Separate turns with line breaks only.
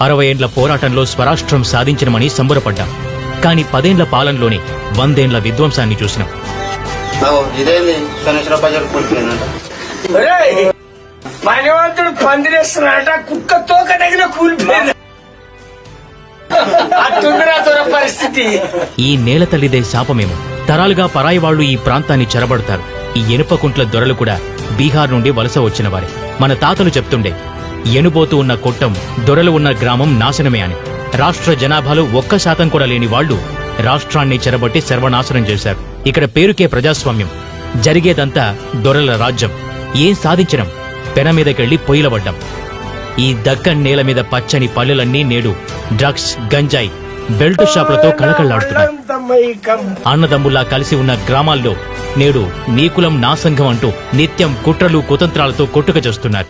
60 ఏండ్ల పోరాటంలో స్వరాష్ట్రం సాధించడమని సంబరపడ్డాం. కాని 10 ఏండ్ల పాలనలోనే 100 ఏండ్ల విధ్వంసాన్ని చూసినాం.
పనివంతుడు పందిరేస్తున్నాడట, కుక్క తోక తగిన కూలిపోయింది. పరిస్థితి
ఈ నేల తల్లిదే శాపమేమో. తరాలుగా పరాయి వాళ్లు ఈ ప్రాంతాన్ని చెరబడతారు. ఈ ఎనుపకుంట్ల దొరలు కూడా బీహార్ నుండి వలస వచ్చిన వారే. మన తాతలు చెప్తుండే, ఎనుబోతూ ఉన్న కొట్టం, దొరలు ఉన్న గ్రామం నాశనమే అని. రాష్ట్ర జనాభాలో 1% కూడా లేని వాళ్లు రాష్ట్రాన్ని చెరబట్టి సర్వనాశనం చేశారు. ఇక్కడ పేరుకే ప్రజాస్వామ్యం, జరిగేదంతా దొరల రాజ్యం. ఏం సాధించడం? పెన మీదకెళ్లి పొయ్యిలబడ్డం. ఈ దక్కన్ నేల మీద పచ్చని పల్లెలన్నీ నేడు డ్రగ్స్, గంజాయి, బెల్ట్ షాపులతో కళకళ్లాడుతున్నాయి. అన్నదమ్ముల్లా కలిసి ఉన్న గ్రామాల్లో నేడు నీ కులం నా సంఘం అంటూ నిత్యం కుట్రలు కుతంత్రాలతో కొట్టుక చేస్తున్నారు.